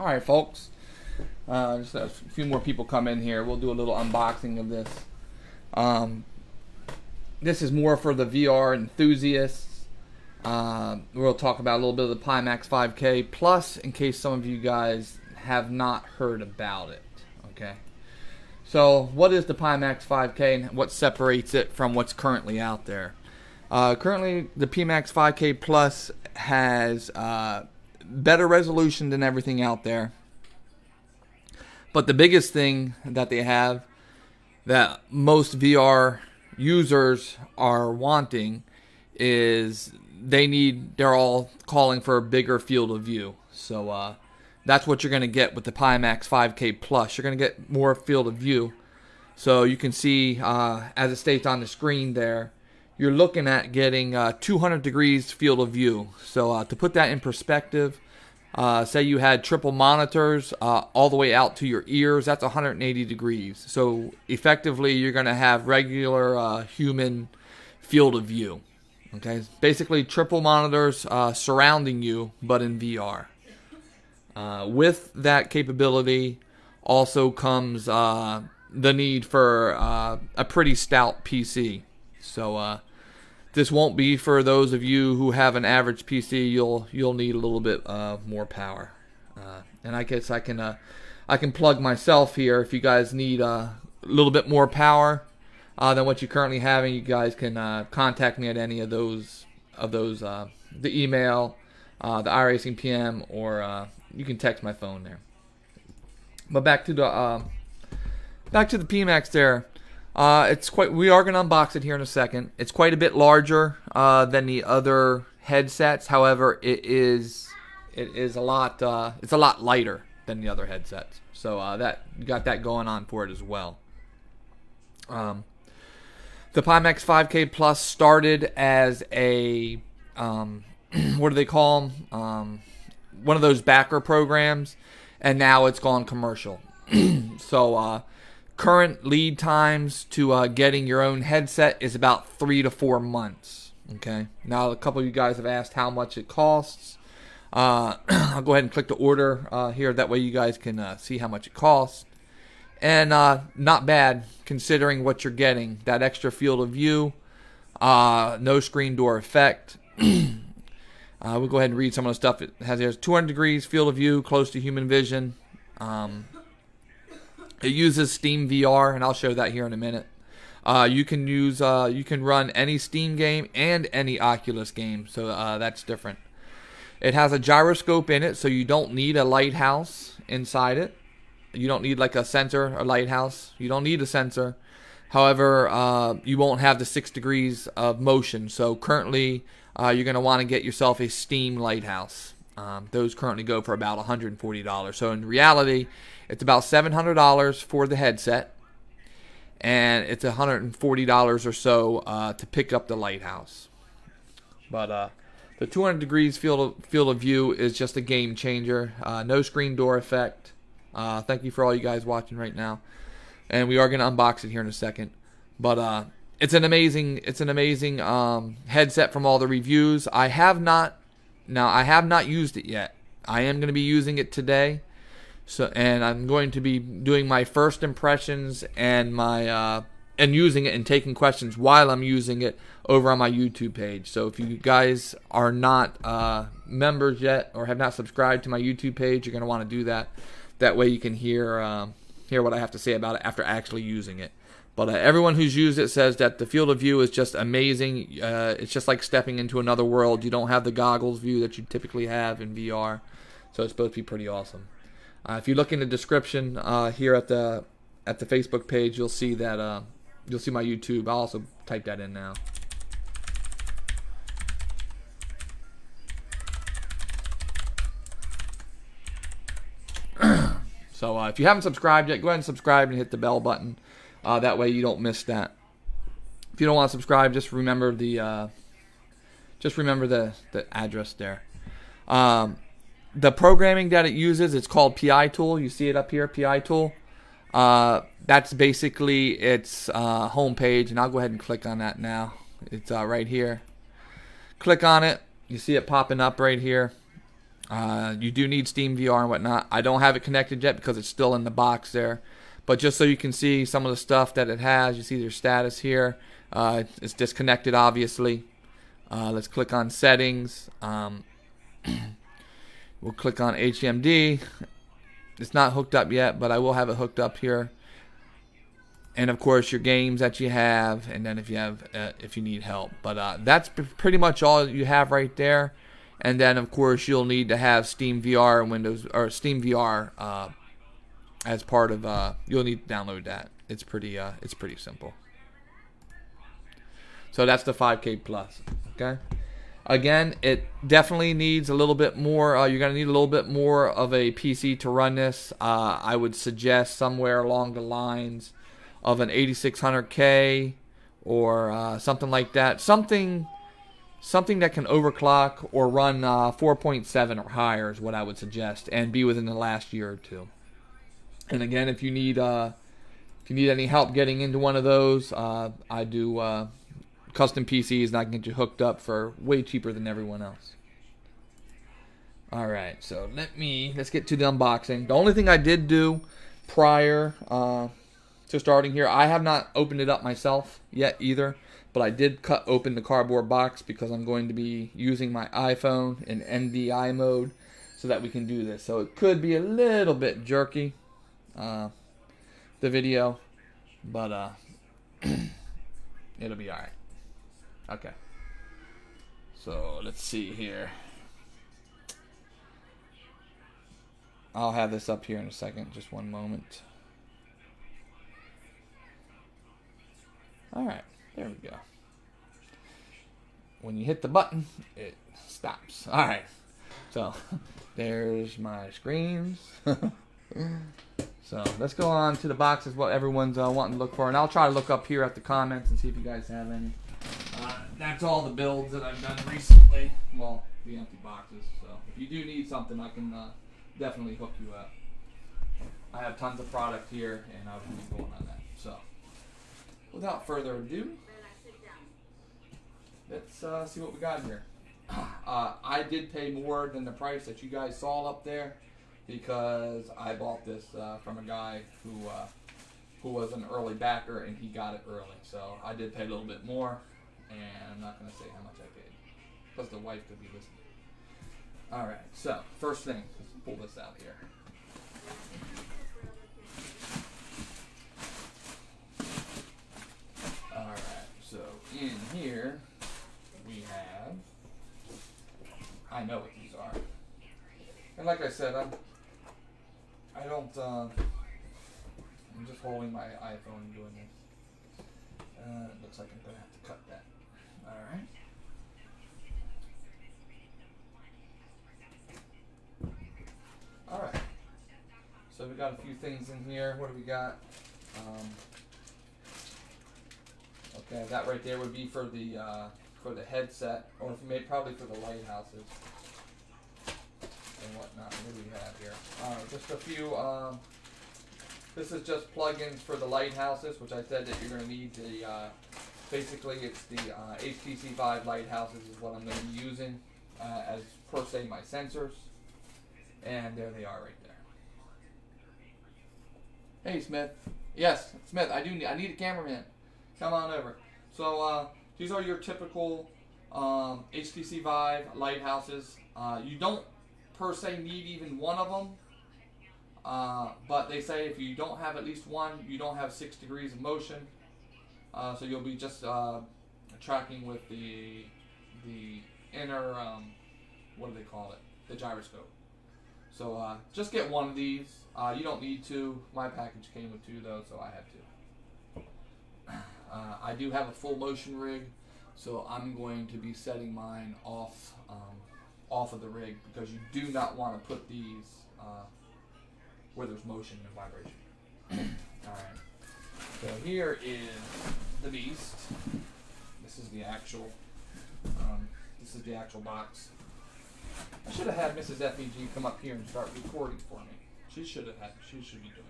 Alright folks, just a few more people come in here. We'll do a little unboxing of this. This is more for the VR enthusiasts. We'll talk about a little bit of the PiMax 5K Plus in case some of you guys have not heard about it. Okay, so what is the PiMax 5K and what separates it from what's currently out there? Currently the PiMax 5K Plus has better resolution than everything out there, but the biggest thing that they have that most VR users are wanting is they're all calling for a bigger field of view. So that's what you're going to get with the PiMax 5K Plus. You're going to get more field of view. So you can see, as it states on the screen there, you're looking at getting 200 degrees field of view. So to put that in perspective, say you had triple monitors all the way out to your ears, that's 180 degrees. So effectively you're going to have regular human field of view. Okay, basically triple monitors surrounding you, but in VR. With that capability also comes the need for a pretty stout PC. So this won't be for those of you who have an average PC. You'll need a little bit more power. And I guess I can plug myself here. If you guys need a little bit more power than what you currently have, and you guys can contact me at any of those the email, the iRacing PM, or you can text my phone there. But back to the PiMax there. We are going to unbox it here in a second. It's quite a bit larger than the other headsets. However, it's a lot lighter than the other headsets. So that you got that going on for it as well. The PiMax 5K Plus started as a what do they call them? One of those backer programs, and now it's gone commercial. So current lead times to getting your own headset is about 3 to 4 months. Okay. Now a couple of you guys have asked how much it costs. I'll go ahead and click the order here. That way you guys can see how much it costs. And not bad considering what you're getting. That extra field of view, no screen door effect. We'll go ahead and read some of the stuff it has. There's 200 degrees field of view, close to human vision. It uses Steam VR, and I'll show that here in a minute. You can run any Steam game and any Oculus game, so that's different. It has a gyroscope in it, so you don't need a lighthouse inside it. You don't need like a sensor or lighthouse. You don't need a sensor. However, you won't have the 6 degrees of motion. So currently, you're going to want to get yourself a Steam lighthouse. Those currently go for about $140. So in reality, it's about $700 for the headset, and it's $140 or so to pick up the lighthouse. But the 200 degrees field of view is just a game changer. No screen door effect. Thank you for all you guys watching right now, and we are going to unbox it here in a second. But it's an amazing headset from all the reviews. I have not used it yet. I am going to be using it today. And I'm going to be doing my first impressions and and using it and taking questions while I'm using it over on my YouTube page. So if you guys are not members yet or have not subscribed to my YouTube page, you're going to want to do that. That way you can hear what I have to say about it after actually using it. But everyone who's used it says that the field of view is just amazing. It's just like stepping into another world. You don't have the goggles view that you typically have in VR. So it's supposed to be pretty awesome. If you look in the description here at the Facebook page, you'll see that you'll see my YouTube. I'll also type that in now. So if you haven't subscribed yet, go ahead and subscribe and hit the bell button. That way you don't miss that. If you don't want to subscribe, just remember the address there. The programming that it uses, it's called PI Tool. You see it up here, PI Tool. That's basically its homepage, and I'll go ahead and click on that now. It's right here. Click on it. You see it popping up right here. You do need Steam VR and whatnot. I don't have it connected yet because it's still in the box there. But just so you can see some of the stuff that it has, you see their status here. It's disconnected, obviously. Let's click on settings. We'll click on HMD. It's not hooked up yet, but I will have it hooked up here. And of course your games that you have, and then if you need help. But that's pretty much all you have right there. And then of course you'll need to have Steam VR and Windows or Steam VR as part of. You'll need to download that. It's pretty simple. So that's the 5K Plus. Okay. Again, it definitely needs a little bit more. You're going to need a little bit more of a PC to run this. I would suggest somewhere along the lines of an 8600K or something like that. Something that can overclock or run 4.7 or higher is what I would suggest, and be within the last year or two. And again, if you need any help getting into one of those, I do custom PCs, and I can get you hooked up for way cheaper than everyone else. Alright, so let's get to the unboxing. The only thing I did do prior to starting here, I have not opened it up myself yet either, but I did cut open the cardboard box because I'm going to be using my iPhone in NDI mode so that we can do this. So it could be a little bit jerky, the video, but it'll be alright. Okay, so let's see here. I'll have this up here in a second, just one moment. Alright, there we go. When you hit the button, it stops. Alright, so there's my screens. So let's go on to the boxes, what everyone's wanting to look for. And I'll try to look up here at the comments and see if you guys have any. That's all the builds that I've done recently. Well, the empty boxes. So if you do need something, I can definitely hook you up. I have tons of product here, and I'll be going on that. So without further ado, let's see what we got here. I did pay more than the price that you guys saw up there because I bought this from a guy who was an early backer, and he got it early. So I did pay a little bit more, and I'm not going to say how much I paid because the wife could be listening. Alright, so first thing, let's pull this out here. Alright, so in here we have, I know what these are. And like I said, I'm just holding my iPhone and doing this. It looks like I'm going to have to cut that. Alright. Alright. So we got a few things in here. What do we got? Okay, that right there would be for the headset, or maybe probably for the lighthouses and whatnot. What do we have here? Just a few. This is just plugins for the lighthouses, which I said that you're going to need. Basically, it's the HTC Vive lighthouses is what I'm going to be using as per se my sensors, and there they are right there. Hey Smith, yes Smith, I need a cameraman. Come on over. So these are your typical HTC Vive lighthouses. You don't per se need even one of them. But they say if you don't have at least one, you don't have 6 degrees of motion. So you'll be just tracking with the inner, what do they call it? The gyroscope. So just get one of these. You don't need 2. My package came with 2 though, so I had 2. I do have a full motion rig, so I'm going to be setting mine off of the rig because you do not want to put these where there's motion and vibration. Alright, so here is the beast. This is the actual box. I should have had Mrs. FEG come up here and start recording for me. She should be doing it.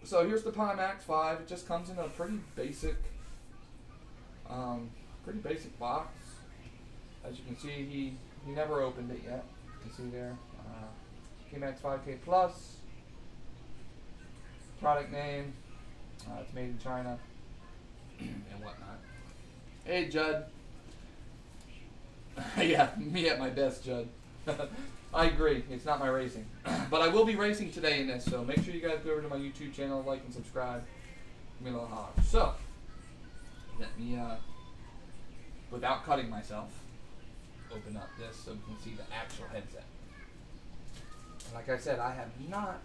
So here's the PiMax 5. It just comes in a pretty basic box. As you can see, He never opened it yet. You can see there. PiMax 5K Plus. Product name. It's made in China. And whatnot. Hey, Judd. Yeah, me at my best, Judd. I agree. It's not my racing. But I will be racing today in this, so make sure you guys go over to my YouTube channel, like and subscribe. Give me a little holler. So, let me, without cutting myself, open up this so we can see the actual headset. And like I said, I have not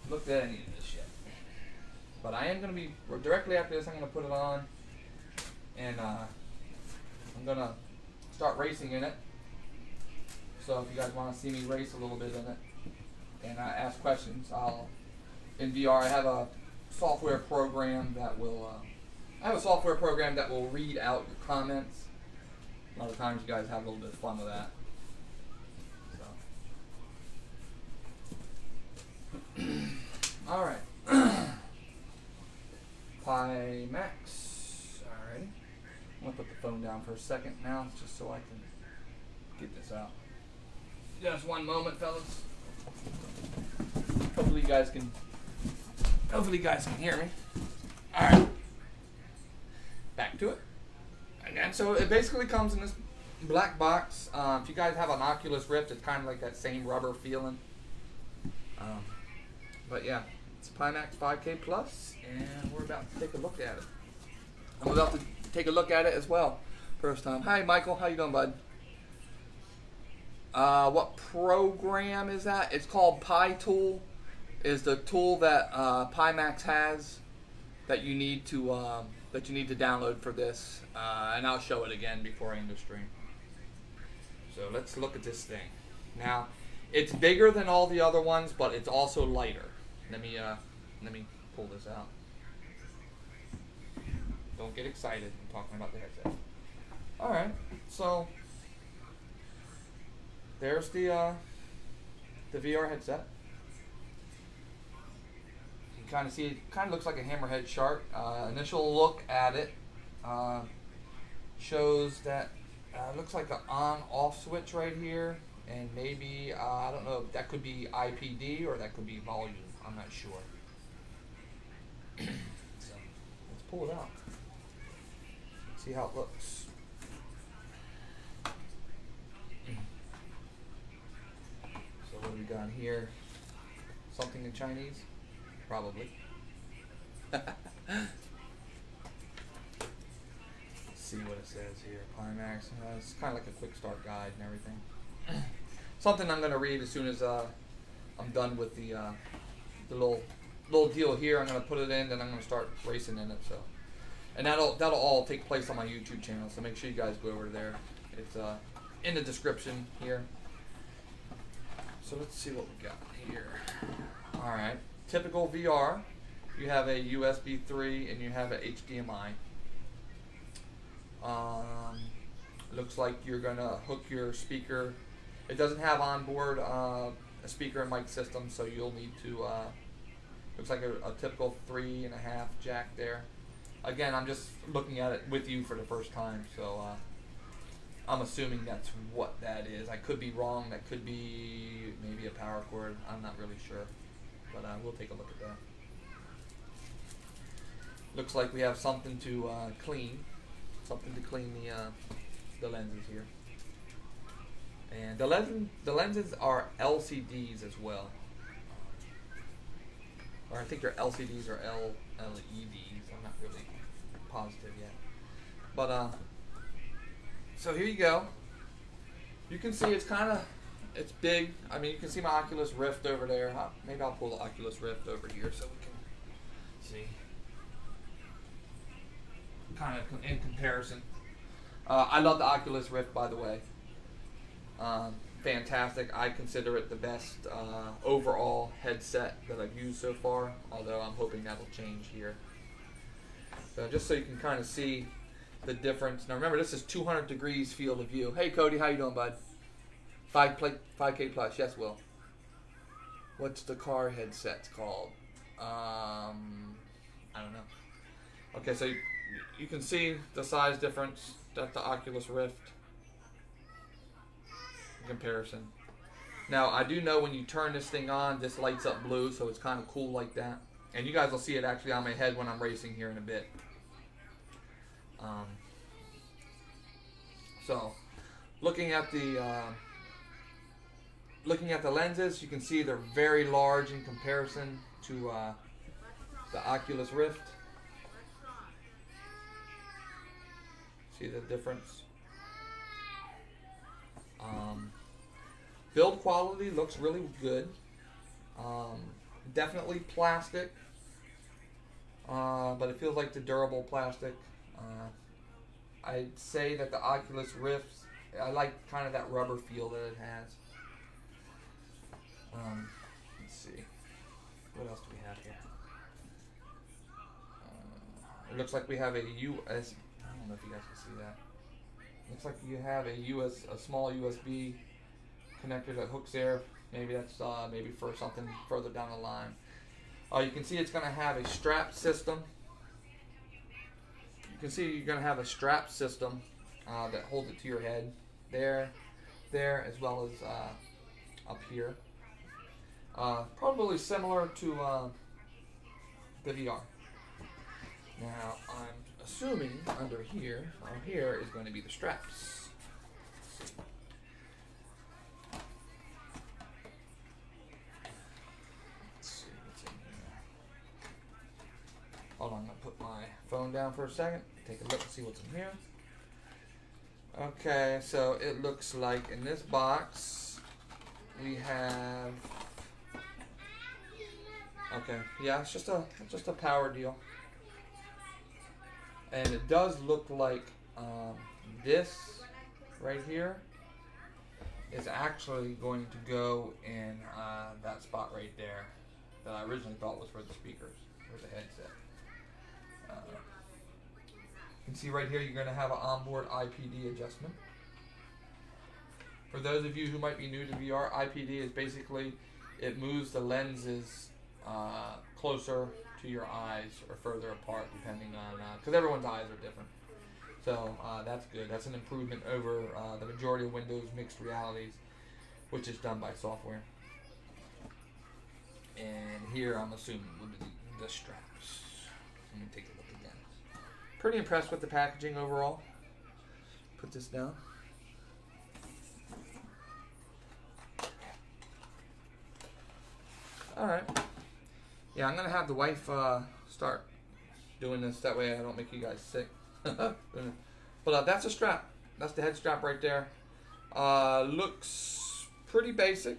looked at any of this yet. But I am going to be, directly after this, I'm going to put it on. And I'm going to start racing in it. So if you guys want to see me race a little bit in it and ask questions, in VR, I have a software program that will, read out your comments. A lot of times you guys have a little bit of fun with that. So. Alright. PiMax. Alrighty. I'm going to put the phone down for a second now, just so I can get this out. Just one moment, fellas. Hopefully you guys can hear me. Alright. Back to it. Again, so it basically comes in this black box. If you guys have an Oculus Rift, it's kind of like that same rubber feeling. But yeah, it's PiMax 5K Plus, and we're about to take a look at it. I'm about to take a look at it as well. First time. Hi, Michael. How you doing, bud? What program is that? It's called PiTool. Is the tool that PiMax has that you need to download for this, and I'll show it again before I end the stream. So let's look at this thing. Now, it's bigger than all the other ones, but it's also lighter. Let me pull this out. Don't get excited. I'm talking about the headset. All right, so there's the VR headset. You can kind of see it. Kind of looks like a hammerhead shark. Initial look at it shows that looks like an on-off switch right here, and maybe I don't know. That could be IPD or that could be volume. I'm not sure. So let's pull it out. See how it looks. So what do we got here? Something in Chinese? Probably. Let's see what it says here. PiMax. It's kind of like a quick start guide and everything. Something I'm going to read as soon as I'm done with the little deal here. I'm going to put it in, and I'm going to start racing in it. So, and that'll all take place on my YouTube channel. So make sure you guys go over there. It's in the description here. So let's see what we got here. All right, typical VR. You have a USB 3 and you have a HDMI. Looks like you're gonna hook your speaker. It doesn't have onboard a speaker and mic system, so you'll need to. Looks like a typical 3.5 jack there. Again, I'm just looking at it with you for the first time, so I'm assuming that's what that is. I could be wrong. That could be maybe a power cord. I'm not really sure, but we'll take a look at that. Looks like we have something to clean the lenses here. And the lenses are LCDs as well. Or I think they're LCDs or LEDs. I'm not really positive yet. But so here you go. You can see it's big. I mean, you can see my Oculus Rift over there. Maybe I'll pull the Oculus Rift over here so we can see. Kind of in comparison. I love the Oculus Rift, by the way. Fantastic. I consider it the best overall headset that I've used so far, although I'm hoping that will change here. So just so you can kind of see the difference. Now remember, this is 200 degrees field of view. Hey Cody, how you doing, bud? 5K Plus, yes, Will. What's the car headset called? I don't know. Okay, so you can see the size difference. That's the Oculus Rift. in comparison. Now, I do know when you turn this thing on, this lights up blue, so it's kind of cool like that. And you guys will see it actually on my head when I'm racing here in a bit. So, looking at the lenses, you can see they're very large in comparison to the Oculus Rift. See the difference? Build quality looks really good. Definitely plastic, but it feels like the durable plastic. I'd say that the Oculus Rift, I like kind of that rubber feel that it has. Let's see. What else do we have here? It looks like we have a US. I don't know if you guys can see that. Looks like you have a small USB connector that hooks there. Maybe that's maybe for something further down the line. You can see it's going to have a strap system. You can see you're going to have a strap system that holds it to your head. There, as well as up here. Probably similar to the VR. Now, I'm assuming under here is going to be the straps. Let's see what's in here. Hold on, I'm going to put my phone down for a second. Take a look and see what's in here. Okay, so it looks like in this box we have. Okay, yeah, it's just a power deal. And it does look like this right here is actually going to go in that spot right there that I originally thought was for the speakers, or the headset. You can see right here you're going to have an onboard IPD adjustment. For those of you who might be new to VR, IPD is basically, it moves the lenses closer to your eyes or further apart, depending on, because everyone's eyes are different. So that's good. That's an improvement over the majority of Windows mixed realities, which is done by software. And here I'm assuming will be the straps. Let me take a look again. Pretty impressed with the packaging overall. Put this down. Alright. Yeah, I'm going to have the wife start doing this. That way I don't make you guys sick. But that's a strap. That's the head strap right there. Looks pretty basic.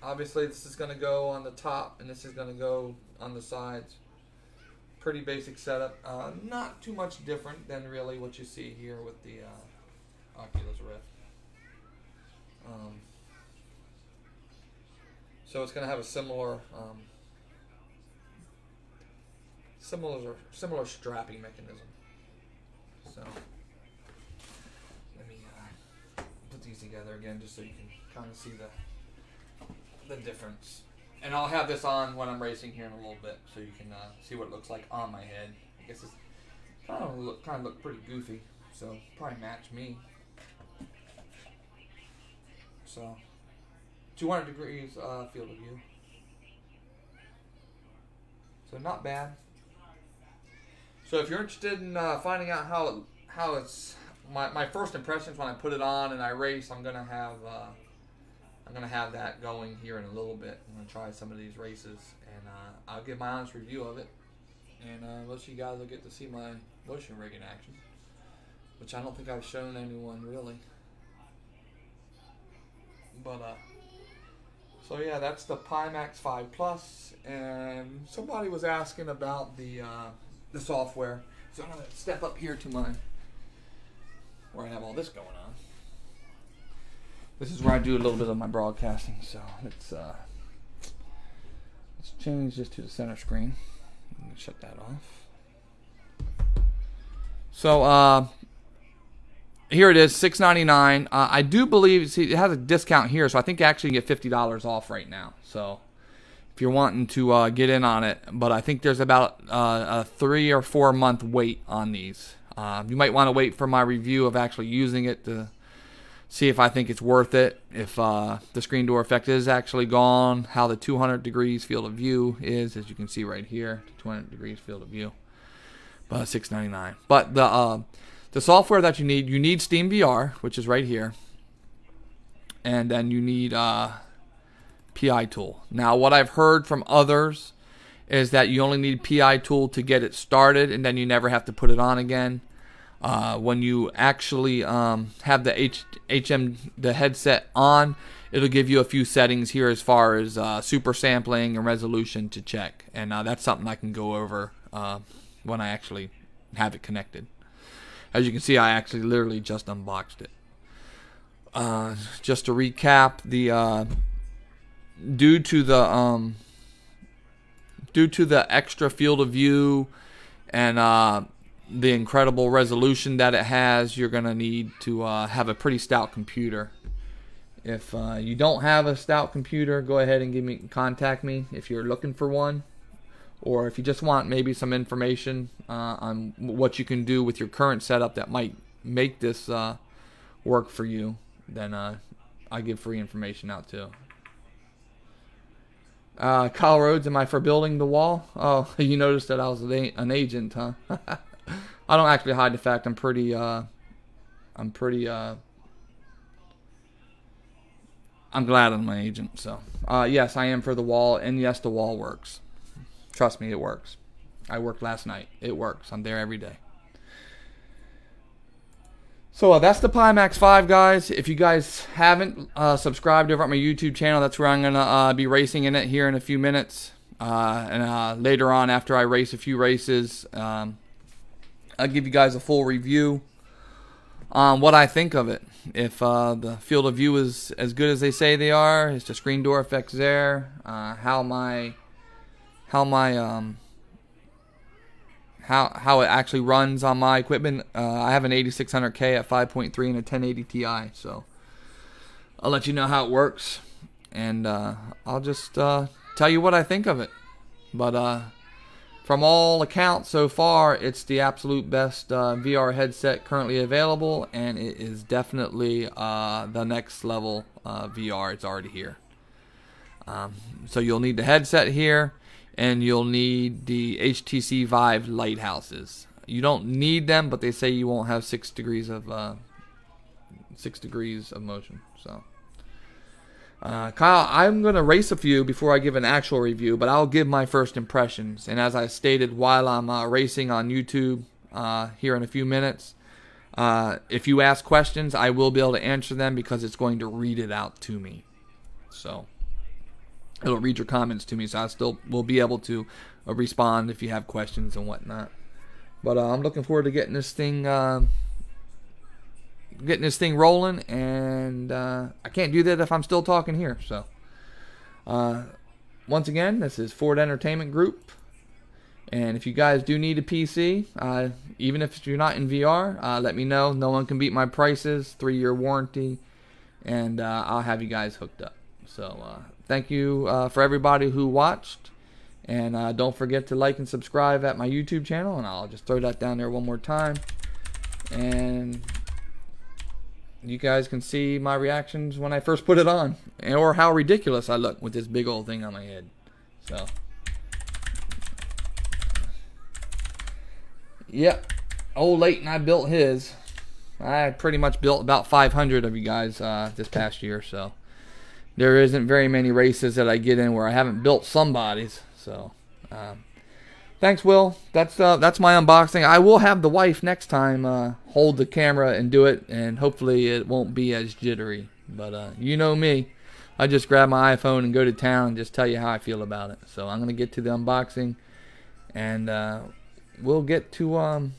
Obviously this is going to go on the top and this is going to go on the sides. Pretty basic setup. Not too much different than really what you see here with the Oculus Rift. So it's going to have a similar similar strapping mechanism. So let me put these together again just so you can kind of see the difference. And I'll have this on when I'm racing here in a little bit so you can see what it looks like on my head. I guess it's kind of look pretty goofy, so probably match me. So 200 degrees field of view. So not bad. So if you're interested in finding out how it's my first impressions when I put it on and I race, I'm gonna have that going here in a little bit. I'm gonna try some of these races and I'll give my honest review of it. And most of you guys will get to see my motion rig in action, which I don't think I've shown anyone really. But so yeah, that's the PiMax 5 Plus, and somebody was asking about the software. So I'm gonna step up here to where I have all this going on. This is where I do a little bit of my broadcasting. So let's change this to the center screen. I'm gonna shut that off. So here it is, $6.99. I do believe, see, it has a discount here, so I think you actually get $50 off right now. So if you're wanting to get in on it, but I think there's about a 3 or 4 month wait on these. You might want to wait for my review of actually using it to see if I think it's worth it, if the screen door effect is actually gone, how the 200 degrees field of view is, as you can see right here, 200 degrees field of view, but $6.99. But the software that you need Steam VR, which is right here, and then you need PI Tool. Now, what I've heard from others is that you only need PI Tool to get it started, and then you never have to put it on again. When you actually have the headset on, it'll give you a few settings here as far as super sampling and resolution to check, and that's something I can go over when I actually have it connected. As you can see, I actually literally just unboxed it. Just to recap, due to the extra field of view and the incredible resolution that it has, you're going to need to have a pretty stout computer. If you don't have a stout computer, go ahead and contact me if you're looking for one, or if you just want maybe some information on what you can do with your current setup that might make this work for you, then I give free information out too. Kyle Rhodes, am I for building the wall? Oh, you noticed that I was an agent, huh? I don't actually hide the fact I'm pretty I'm glad I'm an agent. So yes, I am for the wall, and yes, the wall works. Trust me, it works. I worked last night. It works. I'm there every day. So that's the PiMax 5, guys. If you guys haven't subscribed over at my YouTube channel, that's where I'm gonna be racing in it here in a few minutes, and later on, after I race a few races, I'll give you guys a full review on what I think of it. If the field of view is as good as they say they are, is the screen door effects there, how it actually runs on my equipment. I have an 8600K at 5.3 and a 1080 Ti, so I'll let you know how it works, and I'll just tell you what I think of it. But from all accounts so far, it's the absolute best VR headset currently available, and it is definitely the next level VR. It's already here. So you'll need the headset here, and you'll need the HTC Vive lighthouses. You don't need them, but they say you won't have 6 degrees of motion. So, Kyle, I'm gonna race a few before I give an actual review, but I'll give my first impressions. And as I stated while I'm racing on YouTube here in a few minutes, if you ask questions, I will be able to answer them because it's going to read it out to me. So it'll read your comments to me, so I still will be able to respond if you have questions and whatnot. But I'm looking forward to getting this thing rolling, and I can't do that if I'm still talking here. So once again, this is Ford Entertainment Group, and if you guys do need a PC, even if you're not in VR, let me know. No one can beat my prices, 3-year warranty, and I'll have you guys hooked up. So thank you for everybody who watched, and don't forget to like and subscribe at my YouTube channel, and I'll just throw that down there one more time, and you guys can see my reactions when I first put it on, or how ridiculous I look with this big old thing on my head. So yep, old Leighton, I built his. I pretty much built about 500 of you guys this past year, so there isn't very many races that I get in where I haven't built somebody's. So thanks, Will. That's my unboxing. I will have the wife next time hold the camera and do it, and hopefully it won't be as jittery. But you know me, I just grab my iPhone and go to town and just tell you how I feel about it. So I'm gonna get to the unboxing, and we'll get to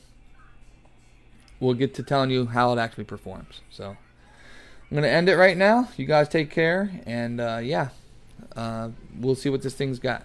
telling you how it actually performs. So I'm gonna end it right now. You guys take care, and yeah, we'll see what this thing's got.